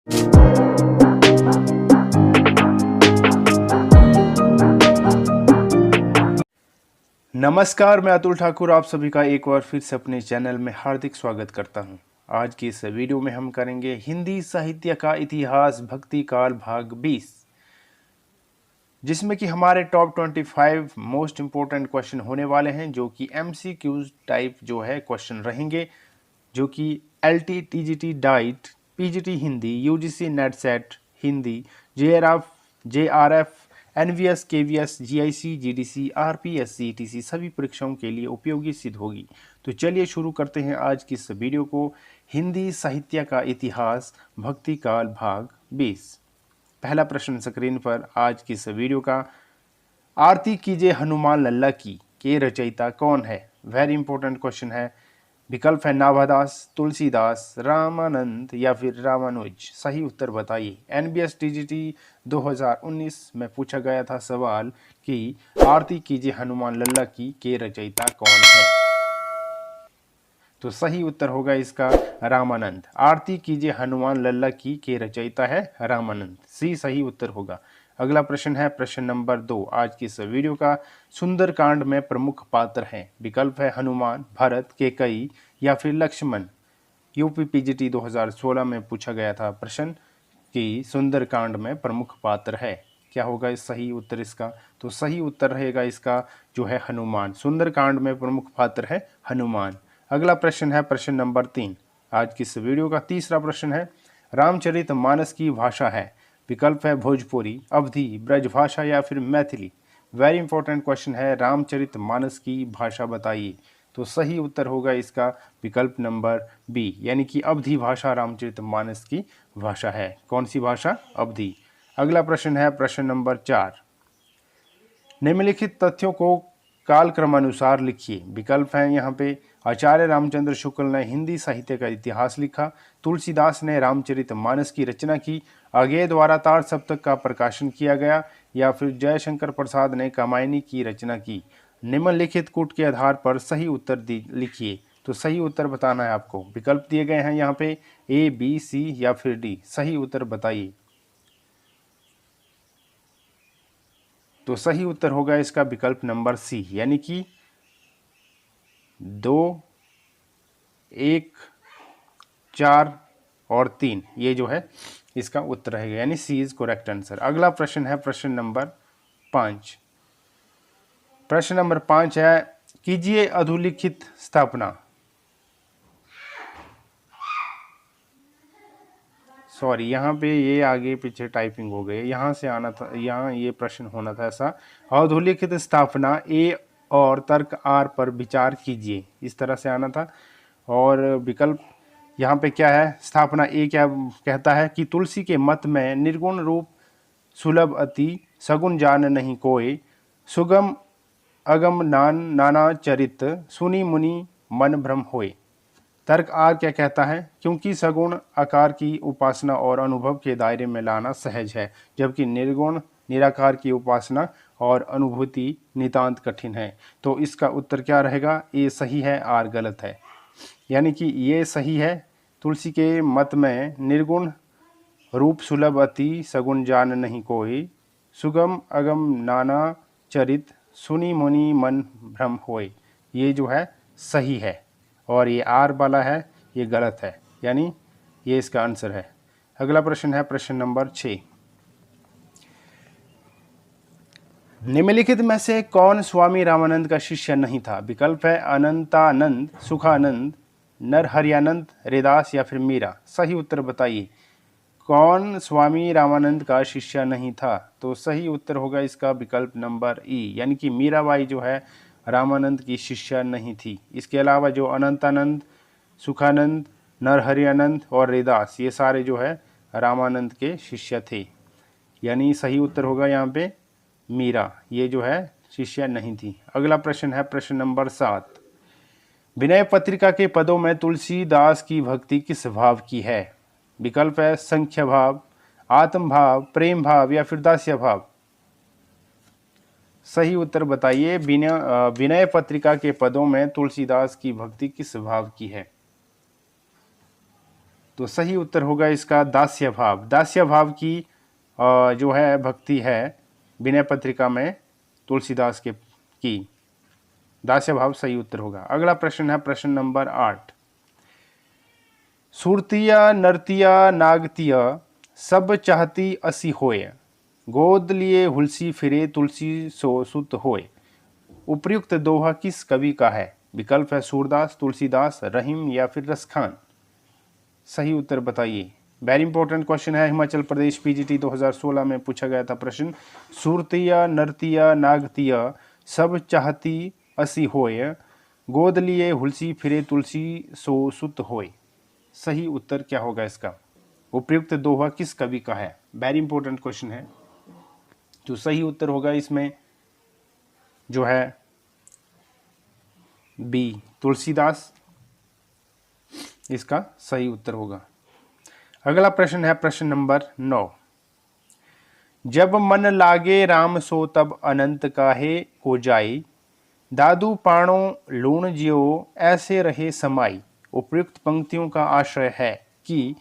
नमस्कार, मैं अतुल ठाकुर आप सभी का एक बार फिर से अपने चैनल में हार्दिक स्वागत करता हूं। आज की इस वीडियो में हम करेंगे हिंदी साहित्य का इतिहास भक्ति काल भाग 20, जिसमें कि हमारे टॉप 25 मोस्ट इंपोर्टेंट क्वेश्चन होने वाले हैं, जो कि MCQ टाइप जो है क्वेश्चन रहेंगे, जो कि LT, TGT, diet, PGT Hindi, UGC net set Hindi, JRF, NVS, KVS, GIC, GDC, RPSC, ETC सभी परीक्षाओं के लिए उपयोगी सिद्ध होगी। तो चलिए शुरू करते हैं आज की इस वीडियो को। हिंदी साहित्य का इतिहास भक्ति काल भाग 20। पहला प्रश्न स्क्रीन पर आज की इस वीडियो का, आरती कीजिए हनुमान लल्ला की के रचयिता कौन है? वेरी इंपॉर्टेंट क्वेश्चन है। विकल्प है नाभादास, तुलसीदास, रामानंद या फिर रामानुज। सही उत्तर बताइए। NBS TGT 2019 में पूछा गया था सवाल कि आरती कीजिए हनुमान लल्ला की के रचयिता कौन है? तो सही उत्तर होगा इसका रामानंद। आरती कीजिए हनुमान लल्ला की के रचयिता है रामानंद। सी सही उत्तर होगा। अगला प्रश्न है प्रश्न नंबर 2 आज की इस वीडियो का, सुंदरकांड में प्रमुख पात्र हैं। विकल्प है हनुमान, भरत, केकई या फिर लक्ष्मण। यूपी PGT 2016 में पूछा गया था प्रश्न कि सुंदरकांड में प्रमुख पात्र है, क्या होगा इस सही उत्तर इसका? तो सही उत्तर रहेगा इसका जो है हनुमान। सुंदरकांड में प्रमुख पात्र है हनुमान। अगला प्रश्न है प्रश्न नंबर 3 आज की इस वीडियो का। तीसरा प्रश्न है, रामचरितमानस की भाषा है। विकल्प है भोजपुरी, अवधी, ब्रजभाषा या फिर मैथिली। वेरी इंपॉर्टेंट क्वेश्चन है। रामचरितमानस की भाषा बताइए। तो सही उत्तर होगा इसका विकल्प नंबर बी, यानी कि अवधी भाषा रामचरितमानस की भाषा है। कौन सी भाषा? अवधी। अगला प्रश्न है प्रश्न नंबर 4, निम्नलिखित तथ्यों को कालक्रमानुसार लिखिए। विकल्प हैं यहाँ पे, आचार्य रामचंद्र शुक्ल ने हिंदी साहित्य का इतिहास लिखा, तुलसीदास ने रामचरितमानस की रचना की, अज्ञेय द्वारा तार सप्तक का प्रकाशन किया गया या फिर जयशंकर प्रसाद ने कामायनी की रचना की। निम्नलिखित कूट के आधार पर सही उत्तर लिखिए। तो सही उत्तर बताना है आपको। विकल्प दिए गए हैं यहाँ पे A, B, C या फिर D। सही उत्तर बताइए। तो सही उत्तर होगा इसका विकल्प नंबर सी, यानी कि 2, 1, 4 और 3, ये जो है इसका उत्तर रहेगा, यानी सी इज करेक्ट आंसर। अगला प्रश्न है प्रश्न नंबर 5। प्रश्न नंबर 5 है, कीजिए अधोलिखित स्थापना। सॉरी, यहाँ पे ये आगे पीछे टाइपिंग हो गई, यहाँ से आना था, यहाँ ये प्रश्न होना था ऐसा। अधोलिखित स्थापना ए और तर्क आर पर विचार कीजिए, इस तरह से आना था। और विकल्प यहाँ पे क्या है? स्थापना ए क्या कहता है कि तुलसी के मत में निर्गुण रूप सुलभ अति, सगुन जान नहीं कोय, सुगम अगम नाना चरित, सुनी मुनि मन भ्रम होय। तर्क आर क्या कहता है? क्योंकि सगुण आकार की उपासना और अनुभव के दायरे में लाना सहज है, जबकि निर्गुण निराकार की उपासना और अनुभूति नितांत कठिन है। तो इसका उत्तर क्या रहेगा? ए सही है, आर गलत है। यानी कि ये सही है, तुलसी के मत में निर्गुण रूप सुलभ अति, सगुण जान नहीं कोई, सुगम अगम नाना चरित, सुनी मुनि मन भ्रम होय, ये जो है सही है। और ये आर वाला है ये गलत है, यानी ये इसका आंसर है। अगला प्रश्न है प्रश्न नंबर 6, निम्नलिखित में से कौन स्वामी रामानंद का शिष्य नहीं था? विकल्प है अनंतानंद, सुखानंद, नरहरियानंद, रैदास या फिर मीरा। सही उत्तर बताइए। कौन स्वामी रामानंद का शिष्य नहीं था? तो सही उत्तर होगा इसका विकल्प नंबर ई, यानी कि मीराबाई जो है रामानंद की शिष्य नहीं थी। इसके अलावा जो अनंतानंद, सुखानंद, नरहरियानंद और रैदास, ये सारे जो है रामानंद के शिष्य थे, यानी सही उत्तर होगा यहाँ पे मीरा, ये जो है शिष्य नहीं थी। अगला प्रश्न है प्रश्न नंबर 7, विनय पत्रिका के पदों में तुलसीदास की भक्ति किस भाव की है? विकल्प है संख्या भाव, आत्म भाव, प्रेम भाव या फिर दास्य भाव। सही उत्तर बताइए। विनय पत्रिका के पदों में तुलसीदास की भक्ति किस भाव की है? तो सही उत्तर होगा इसका दास्य भाव। दास्य भाव की जो है भक्ति है विनय पत्रिका में तुलसीदास के की। दास्य भाव सही उत्तर होगा। अगला प्रश्न है प्रश्न नंबर 8। सुरतिया नर्तिया नागतिया सब चाहती असी होय, गोद लिए हुलसी फिरे तुलसी सो सुत होय। उपर्युक्त दोहा किस कवि का है? विकल्प है सूरदास, तुलसीदास, रहीम या फिर रसखान। सही उत्तर बताइए। वेरी इंपॉर्टेंट क्वेश्चन है, हिमाचल प्रदेश पीजीटी 2016 में पूछा गया था प्रश्न। सुरतिया नर्तिया नागतिया सब चाहती असी होय, गोद लिए हुलसी फिरे तुलसी सो सुत होय। सही उत्तर क्या होगा इसका? उपयुक्त दोहा किस कवि का है? वेरी इंपॉर्टेंट क्वेश्चन है। जो सही उत्तर होगा इसमें जो है बी तुलसीदास, इसका सही उत्तर होगा। अगला प्रश्न है प्रश्न नंबर 9। जब मन लागे राम सो तब अनंत काहे को जाई, दादू पाणो लूण जियो ऐसे रहे समाई। उपयुक्त पंक्तियों का आशय है कि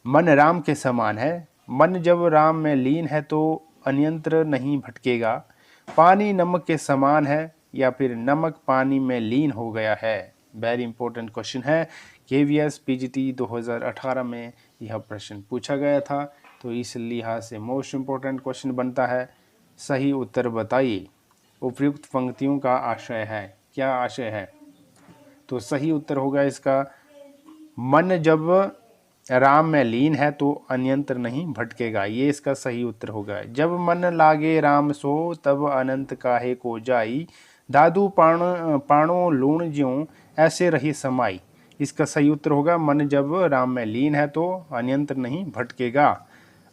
मन राम के समान है, मन जब राम में लीन है तो अन्यंत्र नहीं भटकेगा। पानी नमक के समान है या फिर नमक पानी में लीन हो गया है। वेरी इंपॉर्टेंट क्वेश्चन है। केवीएस पीजीटी 2018 में यह प्रश्न पूछा गया था, तो इस लिहाज से मोस्ट इंपॉर्टेंट क्वेश्चन बनता है। सही उत्तर बताइए। उपयुक्त पंक्तियों का आशय है, क्या आशय है? तो सही उत्तर होगा इसका मन जब राम में लीन है तो अन्यंत्र नहीं भटकेगा। ये इसका सही उत्तर होगा। जब मन लागे राम सो तब अनंत काहे को जाई, दादू पाणो लूण ज्यों ऐसे रही समाई। इसका सही उत्तर होगा मन जब राम में लीन है तो अन्यंत्र नहीं भटकेगा।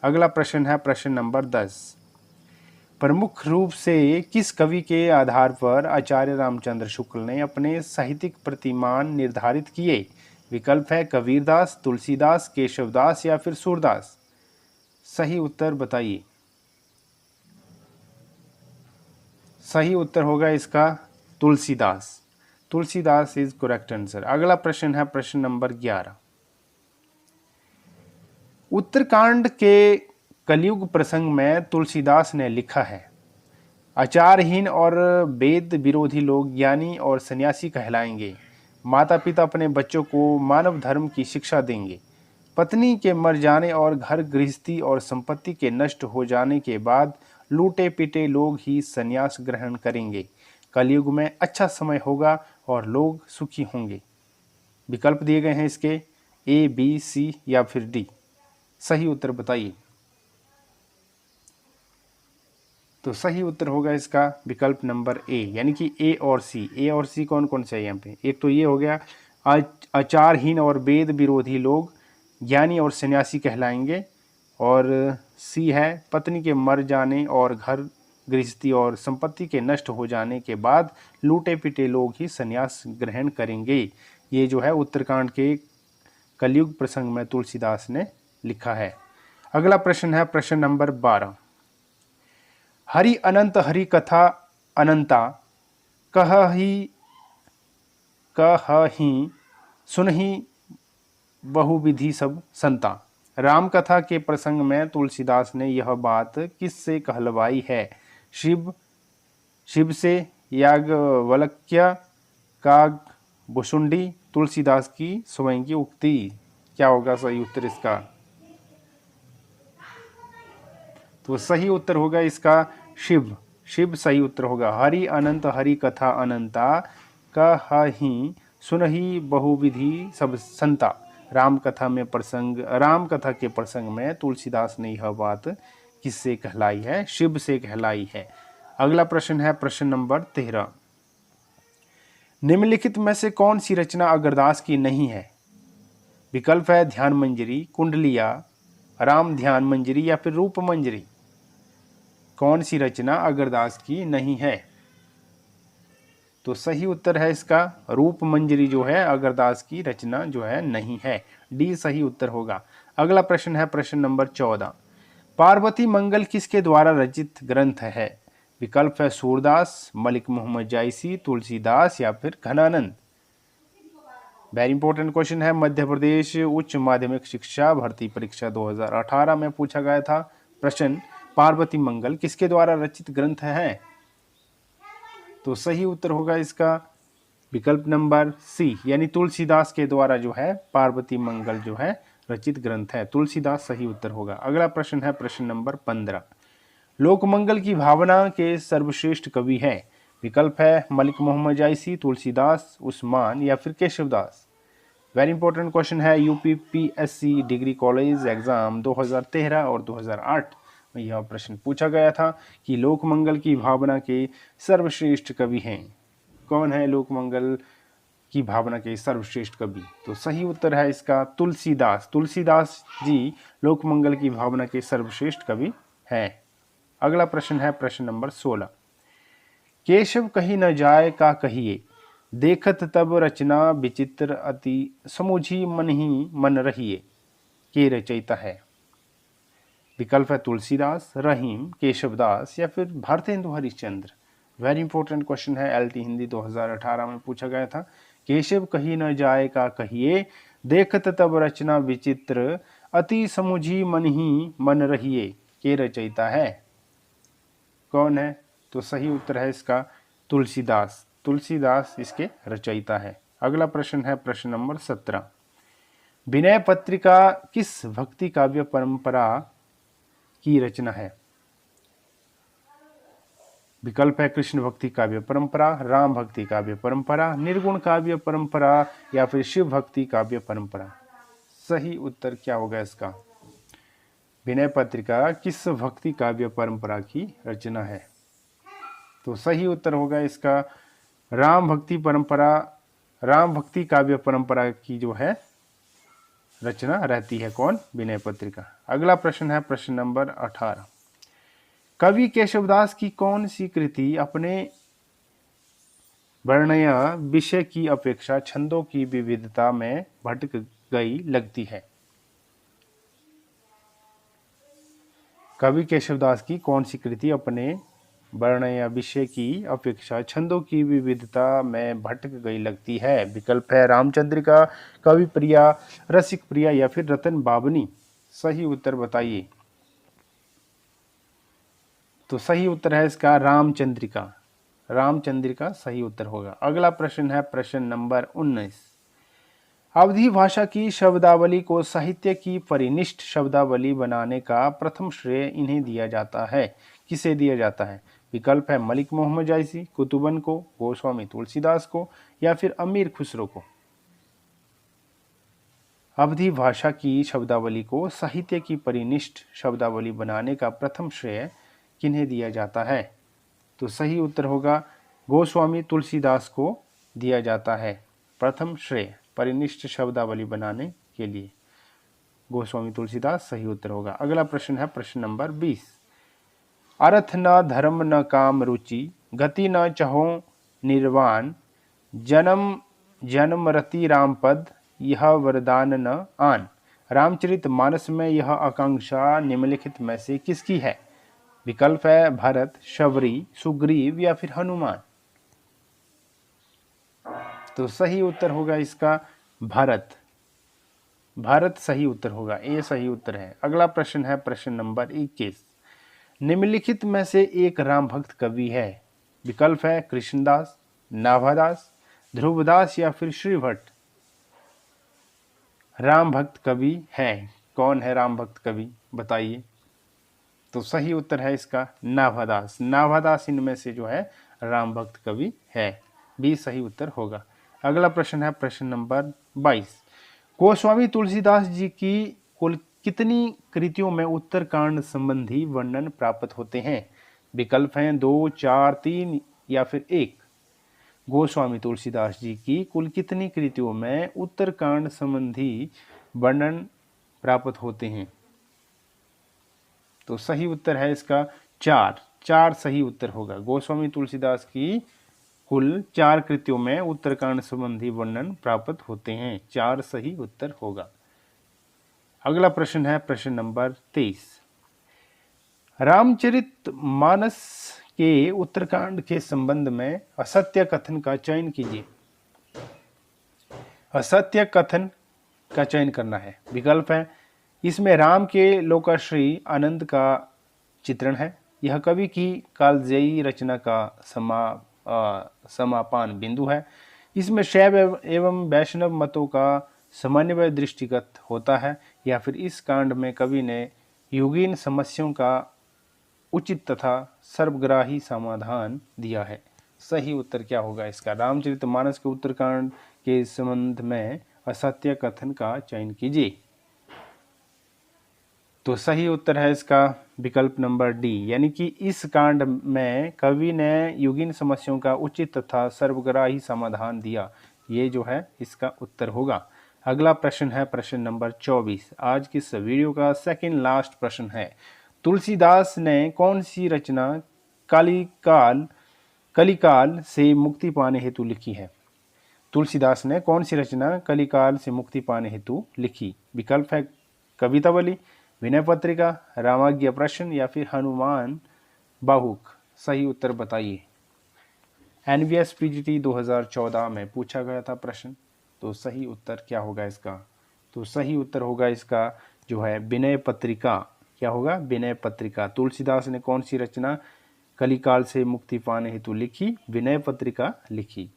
अगला प्रश्न है प्रश्न नंबर 10। प्रमुख रूप से किस कवि के आधार पर आचार्य रामचंद्र शुक्ल ने अपने साहित्यिक प्रतिमान निर्धारित किए? विकल्प है कबीरदास, तुलसीदास, केशवदास या फिर सूरदास। सही उत्तर बताइए। सही उत्तर होगा इसका Tulsidas. Tulsidas is correct answer. अगला प्रश्न है प्रश्न नंबर 11। उत्तरकांड के कलयुग प्रसंग में तुलसीदास ने लिखा है, आचारहीन और वेद विरोधी लोग ज्ञानी और सन्यासी कहलाएंगे। माता पिता अपने बच्चों को मानव धर्म की शिक्षा देंगे। पत्नी के मर जाने और घर गृहस्थी और संपत्ति के नष्ट हो जाने के बाद लूटे पिटे लोग ही संन्यास ग्रहण करेंगे। कलयुग में अच्छा समय होगा और लोग सुखी होंगे। विकल्प दिए गए हैं इसके ए, बी, सी या फिर डी। सही उत्तर बताइए। तो सही उत्तर होगा इसका विकल्प नंबर ए, यानी कि ए और सी। ए और सी कौन कौन से है यहाँ पे? एक तो ये हो गया आचारहीन और वेद विरोधी लोग ज्ञानी और सन्यासी कहलाएंगे, और सी है पत्नी के मर जाने और घर गृहस्थी और संपत्ति के नष्ट हो जाने के बाद लूटे पिटे लोग ही संन्यास ग्रहण करेंगे। ये जो है उत्तरकांड के कलयुग प्रसंग में तुलसीदास ने लिखा है। अगला प्रश्न है प्रश्न नंबर 12। हरि अनंत हरि कथा अनंता कहहि सुनहि बहुविधि सब संता। राम कथा के प्रसंग में तुलसीदास ने यह बात किससे कहलवाई है? शिव से, याज्ञवल्क्य, काग भुसुंडी, तुलसीदास की स्वयं की उक्ति। क्या होगा सही उत्तर इसका? तो सही उत्तर होगा इसका शिव। शिव सही उत्तर होगा। हरि अनंत हरि कथा अनंता कहहि सुनहि बहुविधि सब संता। राम कथा के प्रसंग में तुलसीदास ने यह बात किससे कहलाई है? शिव से कहलाई है। अगला प्रश्न है प्रश्न नंबर 13। निम्नलिखित में से कौन सी रचना अगरदास की नहीं है? विकल्प है ध्यान मंजरी, कुंडलिया, राम ध्यान मंजरी या फिर रूप मंजरी। कौन सी रचना अगरदास की नहीं है? तो सही उत्तर है इसका रूप मंजरी जो है अगरदास की रचना जो है नहीं है। डी सही उत्तर होगा। अगला प्रश्न है प्रश्न नंबर 14। पार्वती मंगल किसके द्वारा रचित ग्रंथ है? विकल्प है सूरदास, मलिक मोहम्मद जायसी, तुलसीदास या फिर घनानंद। वेरी इंपॉर्टेंट क्वेश्चन है। मध्य प्रदेश उच्च माध्यमिक शिक्षा भर्ती परीक्षा 2018 में पूछा गया था प्रश्न, पार्वती मंगल किसके द्वारा रचित ग्रंथ है? तो सही उत्तर होगा इसका विकल्प नंबर सी, यानी तुलसीदास के द्वारा जो है पार्वती मंगल जो है रचित ग्रंथ है। तुलसीदास सही उत्तर होगा। अगला प्रश्न है प्रश्न नंबर 15, लोकमंगल की भावना के सर्वश्रेष्ठ कवि हैं? विकल्प है मलिक मोहम्मद जायसी, तुलसीदास, उस्मान या फिर केशवदास। वेरी इंपॉर्टेंट क्वेश्चन है। यूपीपीएससी डिग्री कॉलेज एग्जाम 2013 और 2008 में यह प्रश्न पूछा गया था कि लोकमंगल की भावना के सर्वश्रेष्ठ कवि हैं। कौन है लोकमंगल की भावना के सर्वश्रेष्ठ कवि? तो सही उत्तर है इसका तुलसीदास। तुलसीदास जी लोकमंगल की भावना के सर्वश्रेष्ठ कवि हैं। अगला प्रश्न है प्रश्न नंबर 16, केशव कही न जाए का कहिए, देखत तब रचना विचित्र अति समूझी मन ही मन रहिए, के रचयिता है? विकल्प है तुलसीदास, रहीम, केशवदास या फिर Bharatendu Harishchandra. Very important question है, एलटी हिंदी 2018 में पूछा गया था। केशव कही न जाए का कहिए, देखत तब रचना विचित्र अति समूझी मन ही मन रहिए, के रचयिता है? कौन है? तो सही उत्तर है इसका तुलसीदास। तुलसीदास इसके रचयिता है। अगला प्रश्न है प्रश्न नंबर 17, विनय पत्रिका किस भक्ति काव्य परंपरा की रचना है? विकल्प है कृष्ण भक्ति काव्य परंपरा, राम भक्ति काव्य परंपरा, निर्गुण काव्य परंपरा या फिर शिव भक्ति काव्य परंपरा। सही उत्तर क्या होगा इसका? विनय पत्रिका किस भक्ति काव्य परंपरा की रचना है? तो सही उत्तर होगा इसका राम भक्ति परंपरा, राम भक्ति काव्य परंपरा की जो है रचना रहती है। कौन? विनय पत्रिका। अगला प्रश्न है प्रश्न नंबर 18, कवि केशवदास की कौन सी कृति अपने वर्णय विषय की अपेक्षा छंदों की विविधता में भटक गई लगती है? कवि केशवदास की कौन सी कृति अपने वर्णय विषय की अपेक्षा छंदों की विविधता में भटक गई लगती है? विकल्प है रामचंद्रिका, कवि प्रिया, रसिक प्रिया या फिर रतन बाबनी। सही उत्तर बताइए। तो सही उत्तर है इसका रामचंद्रिका। रामचंद्रिका सही उत्तर होगा। अगला प्रश्न है प्रश्न नंबर 19, अवधी भाषा की शब्दावली को साहित्य की परिनिष्ठ शब्दावली बनाने का प्रथम श्रेय इन्हें दिया जाता है। किसे दिया जाता है? विकल्प है मलिक मोहम्मद जायसी, कुतुबन को, गोस्वामी तुलसीदास को या फिर अमीर खुसरो को। अवधी भाषा की शब्दावली को साहित्य की परिनिष्ठ शब्दावली बनाने का प्रथम श्रेय किन्हें दिया जाता है? तो सही उत्तर होगा गोस्वामी तुलसीदास को दिया जाता है प्रथम श्रेय परिनिष्ठ शब्दावली बनाने के लिए। गोस्वामी तुलसीदास सही उत्तर होगा। अगला प्रश्न है प्रश्न नंबर 20, अर्थ न धर्म न काम रुचि, गति न चहो निर्वाण, जन्म जन्म रति राम पद, यह वरदान न आन। रामचरित मानस में यह आकांक्षा निम्नलिखित में से किसकी है? विकल्प है भरत, शबरी, सुग्रीव या फिर हनुमान। तो सही उत्तर होगा इसका भारत। भारत सही उत्तर होगा, ये सही उत्तर है। अगला प्रश्न है प्रश्न नंबर 21, निम्नलिखित में से एक राम भक्त कवि है। विकल्प है कृष्णदास, नाभादास, ध्रुवदास या फिर श्रीभट्ट। राम भक्त कवि है, कौन है राम भक्त कवि बताइए। तो सही उत्तर है इसका नाभादास। नाभादास इनमें से जो है राम भक्त कवि है, बी सही उत्तर होगा। अगला प्रश्न है प्रश्न नंबर 22, गोस्वामी तुलसीदास जी की कुल कितनी कृतियों में उत्तरकांड संबंधी वर्णन प्राप्त होते हैं? विकल्प हैं 2, 4, 3 या फिर 1। गोस्वामी तुलसीदास जी की कुल कितनी कृतियों में उत्तरकांड संबंधी वर्णन प्राप्त होते हैं? तो सही उत्तर है इसका 4। 4 सही उत्तर होगा। गोस्वामी तुलसीदास की कुल 4 कृतियों में उत्तरकांड संबंधी वर्णन प्राप्त होते हैं। 4 सही उत्तर होगा। अगला प्रश्न है प्रश्न नंबर 23, रामचरित मानस के उत्तरकांड के संबंध में असत्य कथन का चयन कीजिए। असत्य कथन का चयन करना है। विकल्प है, इसमें राम के लोकाश्रय आनंद का चित्रण है। यह कवि की कालजयी रचना का समापान बिंदु है। इसमें शैव एवं वैष्णव मतों का समन्वय दृष्टिगत होता है। या फिर इस कांड में कवि ने युगीन समस्याओं का उचित तथा सर्वग्राही समाधान दिया है। सही उत्तर क्या होगा इसका? रामचरितमानस के उत्तरकांड के संबंध में असत्य कथन का चयन कीजिए। तो सही उत्तर है इसका विकल्प नंबर डी, यानी कि इस कांड में कवि ने युगीन समस्याओं का उचित तथा सर्वग्राही समाधान दिया। ये जो है इसका उत्तर होगा। अगला प्रश्न है प्रश्न नंबर 24। आज की इस वीडियो का सेकंड लास्ट प्रश्न है, तुलसीदास ने कौन सी रचना कलिकाल से मुक्ति पाने हेतु लिखी है? तुलसीदास ने कौन सी रचना कलिकाल से मुक्ति पाने हेतु लिखी? विकल्प है, कवितावली, विनय पत्रिका, रामाज्ञा प्रश्न या फिर हनुमान बाहुक। सही उत्तर बताइए। एनवीएस पीजीटी 2014 में पूछा गया था प्रश्न। तो सही उत्तर क्या होगा इसका? तो सही उत्तर होगा इसका जो है विनय पत्रिका। क्या होगा? विनय पत्रिका। तुलसीदास ने कौन सी रचना कलिकाल से मुक्ति पाने हेतु लिखी? विनय पत्रिका लिखी।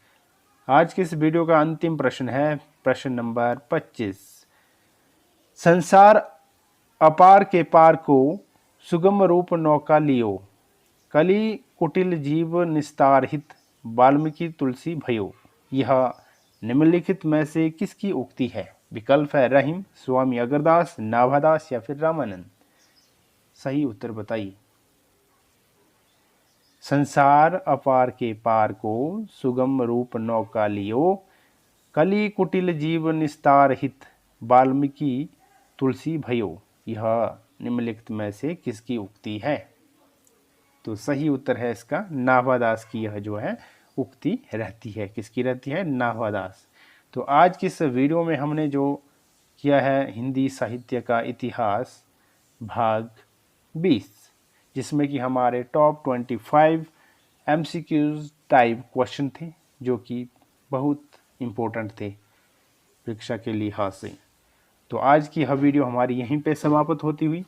आज के इस वीडियो का अंतिम प्रश्न है प्रश्न नंबर 25। संसार अपार के पार को सुगम रूप नौका लियो, कली कुटिल जीव निस्तार हित, वाल्मीकि तुलसी भयो। यह निम्नलिखित में से किसकी उक्ति है? विकल्प है, रहीम, स्वामी अगरदास, नाभादास या फिर रामानंद। सही उत्तर बताइए। संसार अपार के पार को सुगम रूप नौका लियो, कली कुटिल जीव निस्तार हित, वाल्मीकि तुलसी भयो। यह निम्नलिखित में से किसकी उक्ति है? तो सही उत्तर है इसका नाभादास की यह जो है उक्ति रहती है। किसकी रहती है? नाभादास। तो आज की इस वीडियो में हमने जो किया है हिंदी साहित्य का इतिहास भाग 20, जिसमें कि हमारे टॉप 25 MCQs टाइप क्वेश्चन थे जो कि बहुत इम्पोर्टेंट थे परीक्षा के लिहाज से। तो आज की यह वीडियो हमारी यहीं पे समाप्त होती हुई,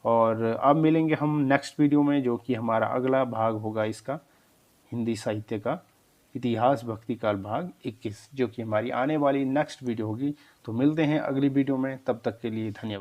और अब मिलेंगे हम नेक्स्ट वीडियो में जो कि हमारा अगला भाग होगा इसका हिंदी साहित्य का इतिहास भक्तिकाल भाग 21, जो कि हमारी आने वाली नेक्स्ट वीडियो होगी। तो मिलते हैं अगली वीडियो में, तब तक के लिए धन्यवाद।